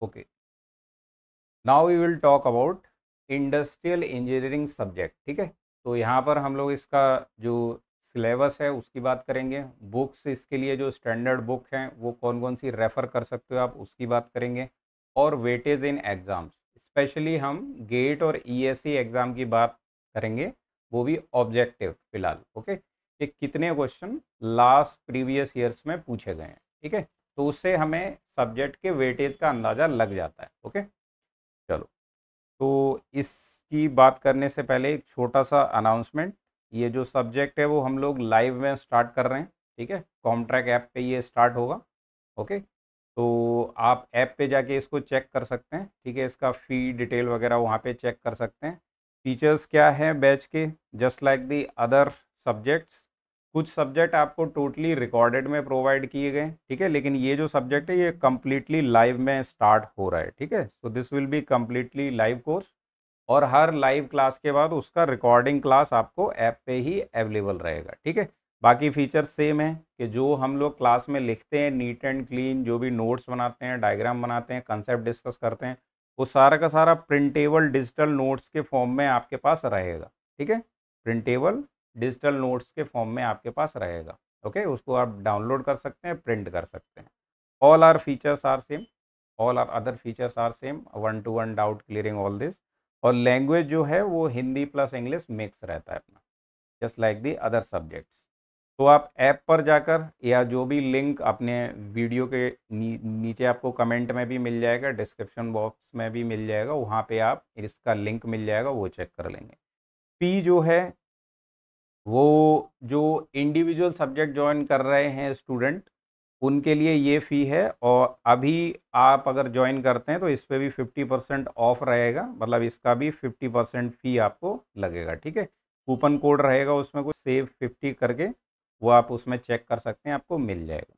Okay, now we will talk about industrial engineering subject. ठीक है, तो यहाँ पर हम लोग इसका जो सिलेबस है उसकी बात करेंगे। बुक्स इसके लिए जो स्टैंडर्ड बुक हैं वो कौन कौन सी रेफ़र कर सकते हो आप, उसकी बात करेंगे। और वेटेज इन एग्ज़ाम्स, स्पेशली हम गेट और ईएससी एग्ज़ाम की बात करेंगे, वो भी ऑब्जेक्टिव फिलहाल। ओके, कि कितने क्वेश्चन लास्ट प्रीवियस ईयर्स में पूछे गए हैं। ठीक है, तो उससे हमें सब्जेक्ट के वेटेज का अंदाज़ा लग जाता है। ओके, चलो, तो इसकी बात करने से पहले एक छोटा सा अनाउंसमेंट। ये जो सब्जेक्ट है वो हम लोग लाइव में स्टार्ट कर रहे हैं। ठीक है, कॉमट्रैक ऐप पे ये स्टार्ट होगा। ओके, तो आप ऐप पे जाके इसको चेक कर सकते हैं। ठीक है, इसका फ़ी डिटेल वगैरह वहाँ पे चेक कर सकते हैं। फीचर्स क्या हैं बैच के, just like the other subjects. कुछ सब्जेक्ट आपको टोटली रिकॉर्डेड में प्रोवाइड किए गए। ठीक है, लेकिन ये जो सब्जेक्ट है ये कम्प्लीटली लाइव में स्टार्ट हो रहा है। ठीक है, so this will be completely live course. और हर लाइव क्लास के बाद उसका रिकॉर्डिंग क्लास आपको ऐप पे ही अवेलेबल रहेगा। ठीक है, बाकी फीचर्स सेम है कि जो हम लोग क्लास में लिखते हैं नीट एंड क्लीन, जो भी नोट्स बनाते हैं, डायग्राम बनाते हैं, कंसेप्ट डिस्कस करते हैं, वो सारा का सारा प्रिंटेबल डिजिटल नोट्स के फॉर्म में आपके पास रहेगा। ठीक है, प्रिंटेबल डिजिटल नोट्स के फॉर्म में आपके पास रहेगा। ओके, उसको आप डाउनलोड कर सकते हैं, प्रिंट कर सकते हैं। All our features are same, all our other features are same, one to one doubt clearing all this. और लैंग्वेज जो है वो हिंदी प्लस इंग्लिश मिक्स रहता है अपना, just like the other subjects. तो आप ऐप पर जाकर, या जो भी लिंक अपने वीडियो के नीचे आपको कमेंट में भी मिल जाएगा, डिस्क्रिप्शन बॉक्स में भी मिल जाएगा, वहाँ पे आप इसका लिंक मिल जाएगा, वो चेक कर लेंगे। फी जो है वो जो इंडिविजुअल सब्जेक्ट ज्वाइन कर रहे हैं स्टूडेंट, उनके लिए ये फ़ी है। और अभी आप अगर ज्वाइन करते हैं तो इस पे भी 50% ऑफ रहेगा, मतलब इसका भी 50% फ़ी आपको लगेगा। ठीक है, कूपन कोड रहेगा उसमें कुछ सेव 50 करके, वो आप उसमें चेक कर सकते हैं, आपको मिल जाएगा।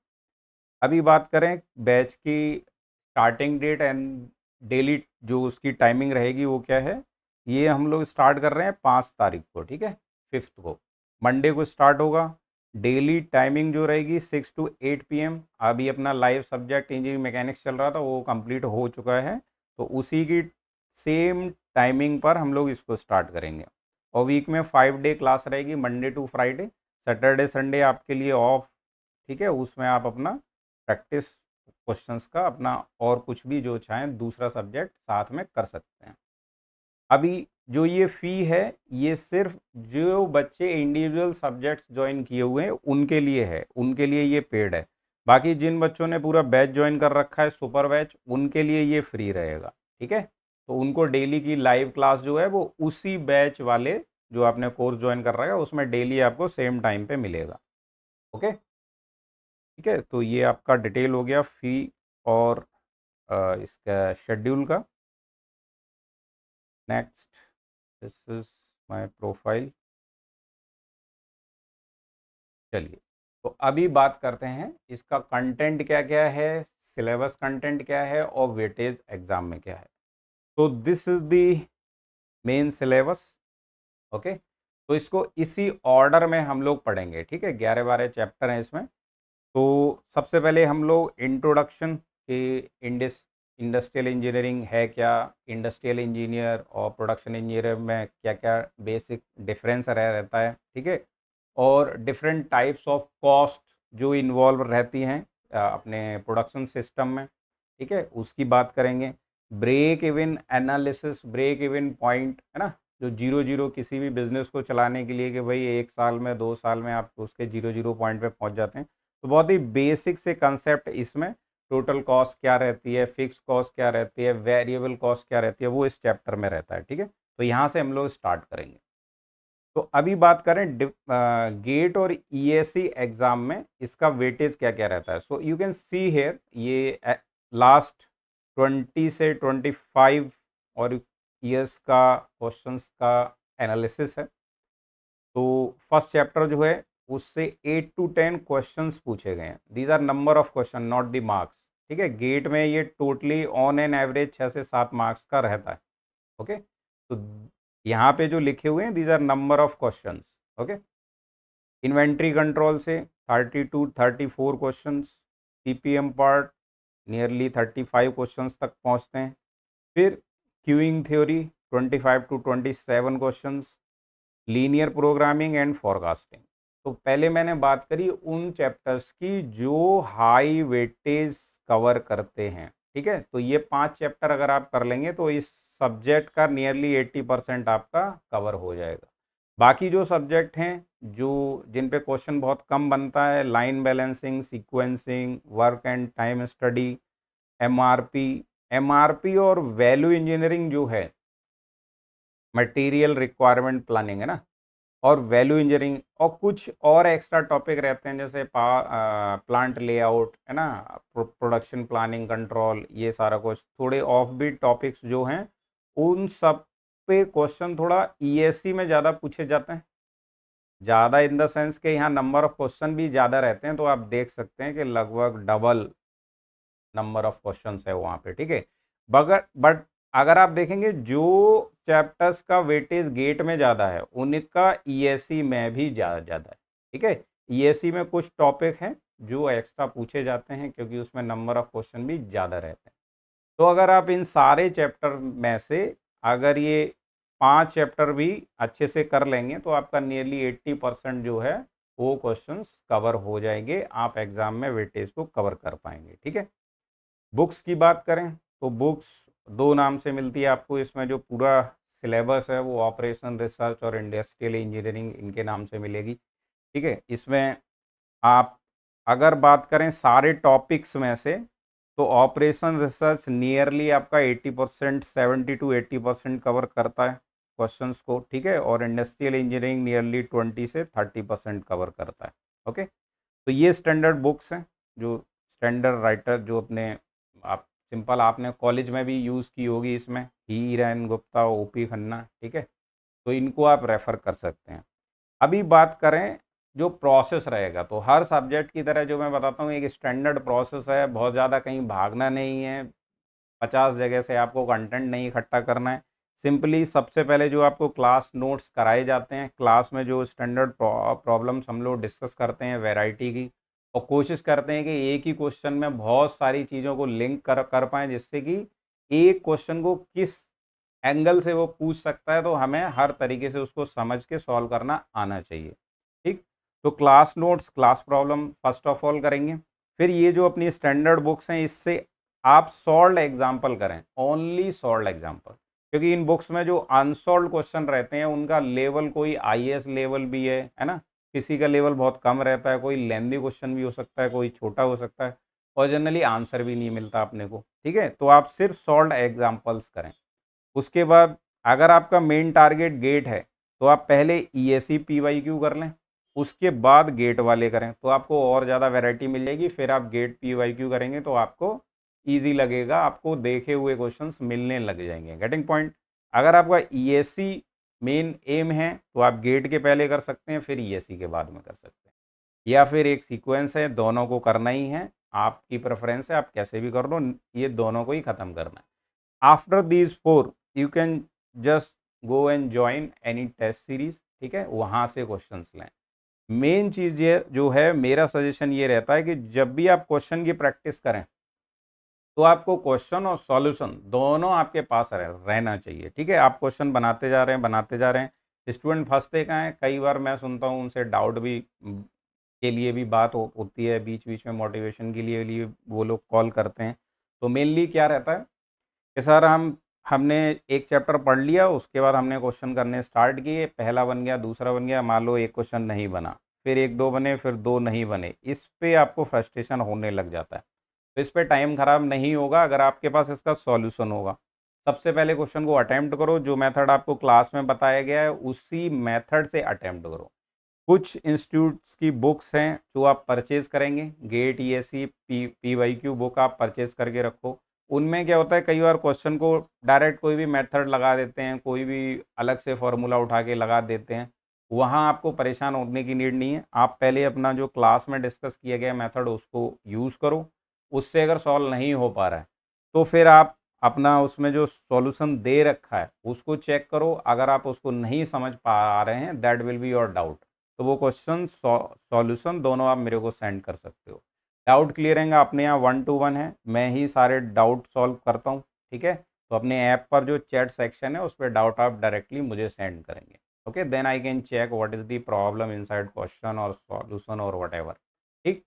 अभी बात करें बैच की स्टार्टिंग डेट एंड डेली जो उसकी टाइमिंग रहेगी वो क्या है। ये हम लोग स्टार्ट कर रहे हैं 5 तारीख को। ठीक है, 5th को मंडे को स्टार्ट होगा। डेली टाइमिंग जो रहेगी 6 to 8 PM। अभी अपना लाइव सब्जेक्ट इंजीनियरिंग मैकेनिक्स चल रहा था, वो कंप्लीट हो चुका है, तो उसी की सेम टाइमिंग पर हम लोग इसको स्टार्ट करेंगे। और वीक में 5 डे क्लास रहेगी, Monday to Friday. Saturday Sunday आपके लिए ऑफ। ठीक है, उसमें आप अपना प्रैक्टिस क्वेश्चंस का अपना और कुछ भी जो चाहें दूसरा सब्जेक्ट साथ में कर सकते हैं। अभी जो ये फ़ी है, ये सिर्फ जो बच्चे इंडिविजुअल सब्जेक्ट्स ज्वाइन किए हुए हैं उनके लिए है, उनके लिए ये पेड है। बाकी जिन बच्चों ने पूरा बैच ज्वाइन कर रखा है, सुपर बैच, उनके लिए ये फ्री रहेगा। ठीक है, तो उनको डेली की लाइव क्लास जो है वो उसी बैच वाले जो आपने कोर्स ज्वाइन कर रखा है उसमें डेली आपको सेम टाइम पे मिलेगा। ओके, ठीक है, तो ये आपका डिटेल हो गया फ़ी और इसका शेड्यूल का। Next, this is my profile. चलिए, तो अभी बात करते हैं इसका कंटेंट क्या क्या है, सिलेबस कंटेंट क्या है और वेटेज एग्जाम में क्या है। तो this is the main syllabus. Okay, तो इसको इसी ऑर्डर में हम लोग पढ़ेंगे। ठीक है, 11-12 चैप्टर हैं इसमें। तो सबसे पहले हम लोग इंट्रोडक्शन के इंडस्ट्रियल इंजीनियरिंग है क्या, इंडस्ट्रियल इंजीनियर और प्रोडक्शन इंजीनियर में क्या क्या बेसिक डिफरेंस रहता है। ठीक है, और डिफरेंट टाइप्स ऑफ कॉस्ट जो इन्वॉल्व रहती हैं अपने प्रोडक्शन सिस्टम में। ठीक है, उसकी बात करेंगे। Break even analysis, break even point है ना, जो जीरो जीरो किसी भी बिजनेस को चलाने के लिए कि भाई 1 साल में 2 साल में आप उसके जीरो जीरो पॉइंट पे पहुंच जाते हैं। तो बहुत ही बेसिक से कंसेप्ट इसमें, टोटल कॉस्ट क्या रहती है, फिक्स कॉस्ट क्या रहती है, वेरिएबल कॉस्ट क्या रहती है, वो इस चैप्टर में रहता है। ठीक है, तो यहाँ से हम लोग स्टार्ट करेंगे। तो अभी बात करें गेट और ईएससी एग्जाम में इसका वेटेज क्या क्या रहता है। So you can see here, ये लास्ट 20 से 25 और ईयर्स का क्वेश्चंस का एनालिसिस है। तो फर्स्ट चैप्टर जो है उससे 8 to 10 क्वेश्चंस पूछे गए हैं। These are number of question, not the marks. ठीक है, गेट में ये टोटली ऑन एन एवरेज 6 से 7 मार्क्स का रहता है। ओके, तो यहाँ पे जो लिखे हुए हैं these are number of questions. Okay, inventory control से 32-34 questions, CPM part nearly 35 questions तक पहुंचते हैं। फिर queuing theory 25 to 27 questions, linear programming and forecasting. तो पहले मैंने बात करी उन चैप्टर्स की जो हाई वेटेज कवर करते हैं, ठीक है। तो ये 5 चैप्टर अगर आप कर लेंगे तो इस सब्जेक्ट का नियरली 80% आपका कवर हो जाएगा। बाकी जो सब्जेक्ट हैं जो जिन पे क्वेश्चन बहुत कम बनता है, line balancing, sequencing, work and time study, MRP, MRP और वैल्यू इंजीनियरिंग जो है, मटेरियल रिक्वायरमेंट प्लानिंग है ना, और वैल्यू इंजीनियरिंग और कुछ और एक्स्ट्रा टॉपिक रहते हैं जैसे प्लांट लेआउट है ना, प्रोडक्शन प्लानिंग कंट्रोल, ये सारा कुछ थोड़े ऑफ बीट टॉपिक्स जो हैं उन सब पे क्वेश्चन थोड़ा ईएससी में ज़्यादा पूछे जाते हैं। ज़्यादा इन द सेंस के यहाँ नंबर ऑफ क्वेश्चन भी ज़्यादा रहते हैं, तो आप देख सकते हैं कि लगभग डबल नंबर ऑफ क्वेश्चंस है वहाँ पे, ठीक है। बट अगर आप देखेंगे जो चैप्टर्स का वेटेज गेट में ज़्यादा है उनका ईएससी में भी ज़्यादा है, ठीक है। ईएससी में कुछ टॉपिक हैं जो एक्स्ट्रा पूछे जाते हैं क्योंकि उसमें नंबर ऑफ क्वेश्चन भी ज़्यादा रहते हैं। तो अगर आप इन सारे चैप्टर में से अगर ये 5 चैप्टर भी अच्छे से कर लेंगे तो आपका नियरली 80% जो है वो क्वेश्चंस कवर हो जाएंगे, आप एग्जाम में वेटेज को कवर कर पाएंगे, ठीक है। बुक्स की बात करें तो बुक्स दो नाम से मिलती है आपको, इसमें जो पूरा सिलेबस है वो ऑपरेशन रिसर्च और इंडस्ट्रियल इंजीनियरिंग इनके नाम से मिलेगी, ठीक है। इसमें आप अगर बात करें सारे टॉपिक्स में से तो ऑपरेशन रिसर्च नियरली आपका 80%, 70 to 80% कवर करता है क्वेश्चंस को, ठीक है। और इंडस्ट्रियल इंजीनियरिंग नियरली 20 से 30% कवर करता है, ओके। तो ये स्टैंडर्ड बुक्स हैं जो स्टैंडर्ड राइटर जो अपने आप सिंपल आपने कॉलेज में भी यूज़ की होगी, इसमें हीरेन गुप्ता, ओपी खन्ना, ठीक है। तो इनको आप रेफ़र कर सकते हैं। अभी बात करें जो प्रोसेस रहेगा तो हर सब्जेक्ट की तरह जो मैं बताता हूँ एक स्टैंडर्ड प्रोसेस है, बहुत ज़्यादा कहीं भागना नहीं है, 50 जगह से आपको कंटेंट नहीं इकट्ठा करना है। सिंपली सबसे पहले जो आपको क्लास नोट्स कराए जाते हैं, क्लास में जो स्टैंडर्ड प्रॉब्लम्स हम लोग डिस्कस करते हैं वैरायटी की, और कोशिश करते हैं कि एक ही क्वेश्चन में बहुत सारी चीज़ों को लिंक कर कर पाएँ जिससे कि एक क्वेश्चन को किस एंगल से वो पूछ सकता है तो हमें हर तरीके से उसको समझ के सॉल्व करना आना चाहिए, ठीक। तो class notes, class problem first of all करेंगे। फिर ये जो अपनी स्टैंडर्ड बुक्स हैं इससे आप सॉल्व्ड एग्जाम्पल करें, ओनली सॉल्व्ड एग्जाम्पल, क्योंकि इन बुक्स में जो अनसॉल्व्ड क्वेश्चन रहते हैं उनका लेवल कोई आईएएस लेवल भी है ना, किसी का लेवल बहुत कम रहता है, कोई लेंदी क्वेश्चन भी हो सकता है, कोई छोटा हो सकता है, और जनरली आंसर भी नहीं मिलता अपने को, ठीक है। तो आप सिर्फ सॉल्व्ड एग्जाम्पल्स करें। उसके बाद अगर आपका मेन टारगेट गेट है तो आप पहले ईएससी पीवाईक्यू कर लें, उसके बाद गेट वाले करें तो आपको और ज़्यादा वैरायटी मिल जाएगी। फिर आप गेट पीवाईक्यू करेंगे तो आपको इजी लगेगा, आपको देखे हुए क्वेश्चंस मिलने लग जाएंगे। Getting point. अगर आपका ईएससी मेन एम है तो आप गेट के पहले कर सकते हैं, फिर ईएससी के बाद में कर सकते हैं, या फिर एक सीक्वेंस है, दोनों को करना ही है, आपकी प्रेफरेंस है, आप कैसे भी कर लो, ये दोनों को ही ख़त्म करना है। After these 4 you can just go and join any test series, ठीक है, वहाँ से क्वेश्चंस लें। मेन चीज़ ये जो है, मेरा सजेशन ये रहता है कि जब भी आप क्वेश्चन की प्रैक्टिस करें तो आपको क्वेश्चन और सॉल्यूशन दोनों आपके पास रहना चाहिए, ठीक है। आप क्वेश्चन बनाते जा रहे हैं, स्टूडेंट फंसते कहाँ हैं, कई बार मैं सुनता हूँ उनसे डाउट भी के लिए भी बात होती है, बीच बीच में मोटिवेशन के लिए वो लोग कॉल करते हैं। तो मेनली क्या रहता है कि सर हमने एक चैप्टर पढ़ लिया, उसके बाद हमने क्वेश्चन करने स्टार्ट किए, पहला बन गया, दूसरा बन गया, मान लो एक क्वेश्चन नहीं बना, फिर एक दो बने, फिर दो नहीं बने, इस पे आपको फ्रस्ट्रेशन होने लग जाता है। तो इस पे टाइम खराब नहीं होगा अगर आपके पास इसका सॉल्यूशन होगा। सबसे पहले क्वेश्चन को अटेम्प्ट करो, जो मेथड आपको क्लास में बताया गया है उसी मेथड से अटेम्प्ट करो। कुछ इंस्टीट्यूट्स की बुक्स हैं जो आप परचेज करेंगे, गेट ईएससी पीवाईक्यू बुक आप परचेज करके रखो। उनमें क्या होता है, कई बार क्वेश्चन को डायरेक्ट कोई भी मेथड लगा देते हैं, कोई भी अलग से फॉर्मूला उठा के लगा देते हैं, वहाँ आपको परेशान होने की नीड नहीं है। आप पहले अपना जो क्लास में डिस्कस किया गया मेथड उसको यूज़ करो, उससे अगर सॉल्व नहीं हो पा रहा है तो फिर आप अपना उसमें जो सॉल्यूशन दे रखा है उसको चेक करो। अगर आप उसको नहीं समझ पा रहे हैं, that will be your doubt, तो वो क्वेश्चन सॉल्यूशन दोनों आप मेरे को सेंड कर सकते हो। डाउट क्लियरिंग अपने यहाँ 1 to 1 है, मैं ही सारे डाउट सॉल्व करता हूँ, ठीक है। तो अपने ऐप पर जो चैट सेक्शन है उस पर डाउट आप डायरेक्टली मुझे सेंड करेंगे, okay. Then I can check what is the problem inside question और सॉल्यूशन और व्हाटएवर, ठीक।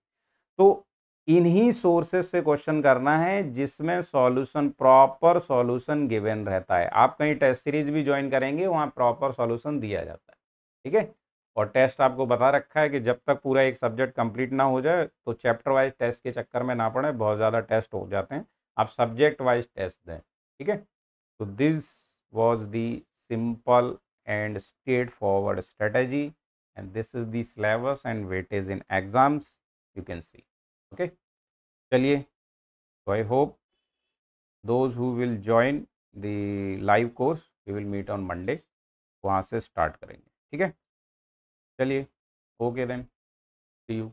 तो इन्हीं सोर्सेज से क्वेश्चन करना है जिसमें सॉल्यूशन, प्रॉपर सॉल्यूशन गिवन रहता है। आप कहीं टेस्ट सीरीज भी ज्वाइन करेंगे, वहाँ प्रॉपर सॉल्यूशन दिया जाता है, ठीक है। और टेस्ट आपको बता रखा है कि जब तक पूरा एक सब्जेक्ट कंप्लीट ना हो जाए तो चैप्टर वाइज टेस्ट के चक्कर में ना पड़े, बहुत ज़्यादा टेस्ट हो जाते हैं, आप सब्जेक्ट वाइज टेस्ट दें, ठीक है। तो this was the simple and straightforward strategy and this is the syllabus and weightage in exams, you can see, okay. चलिए, तो I hope those who will join the live course we will meet on Monday, वहाँ से start करेंगे, ठीक है। चलिए, okay then, C you.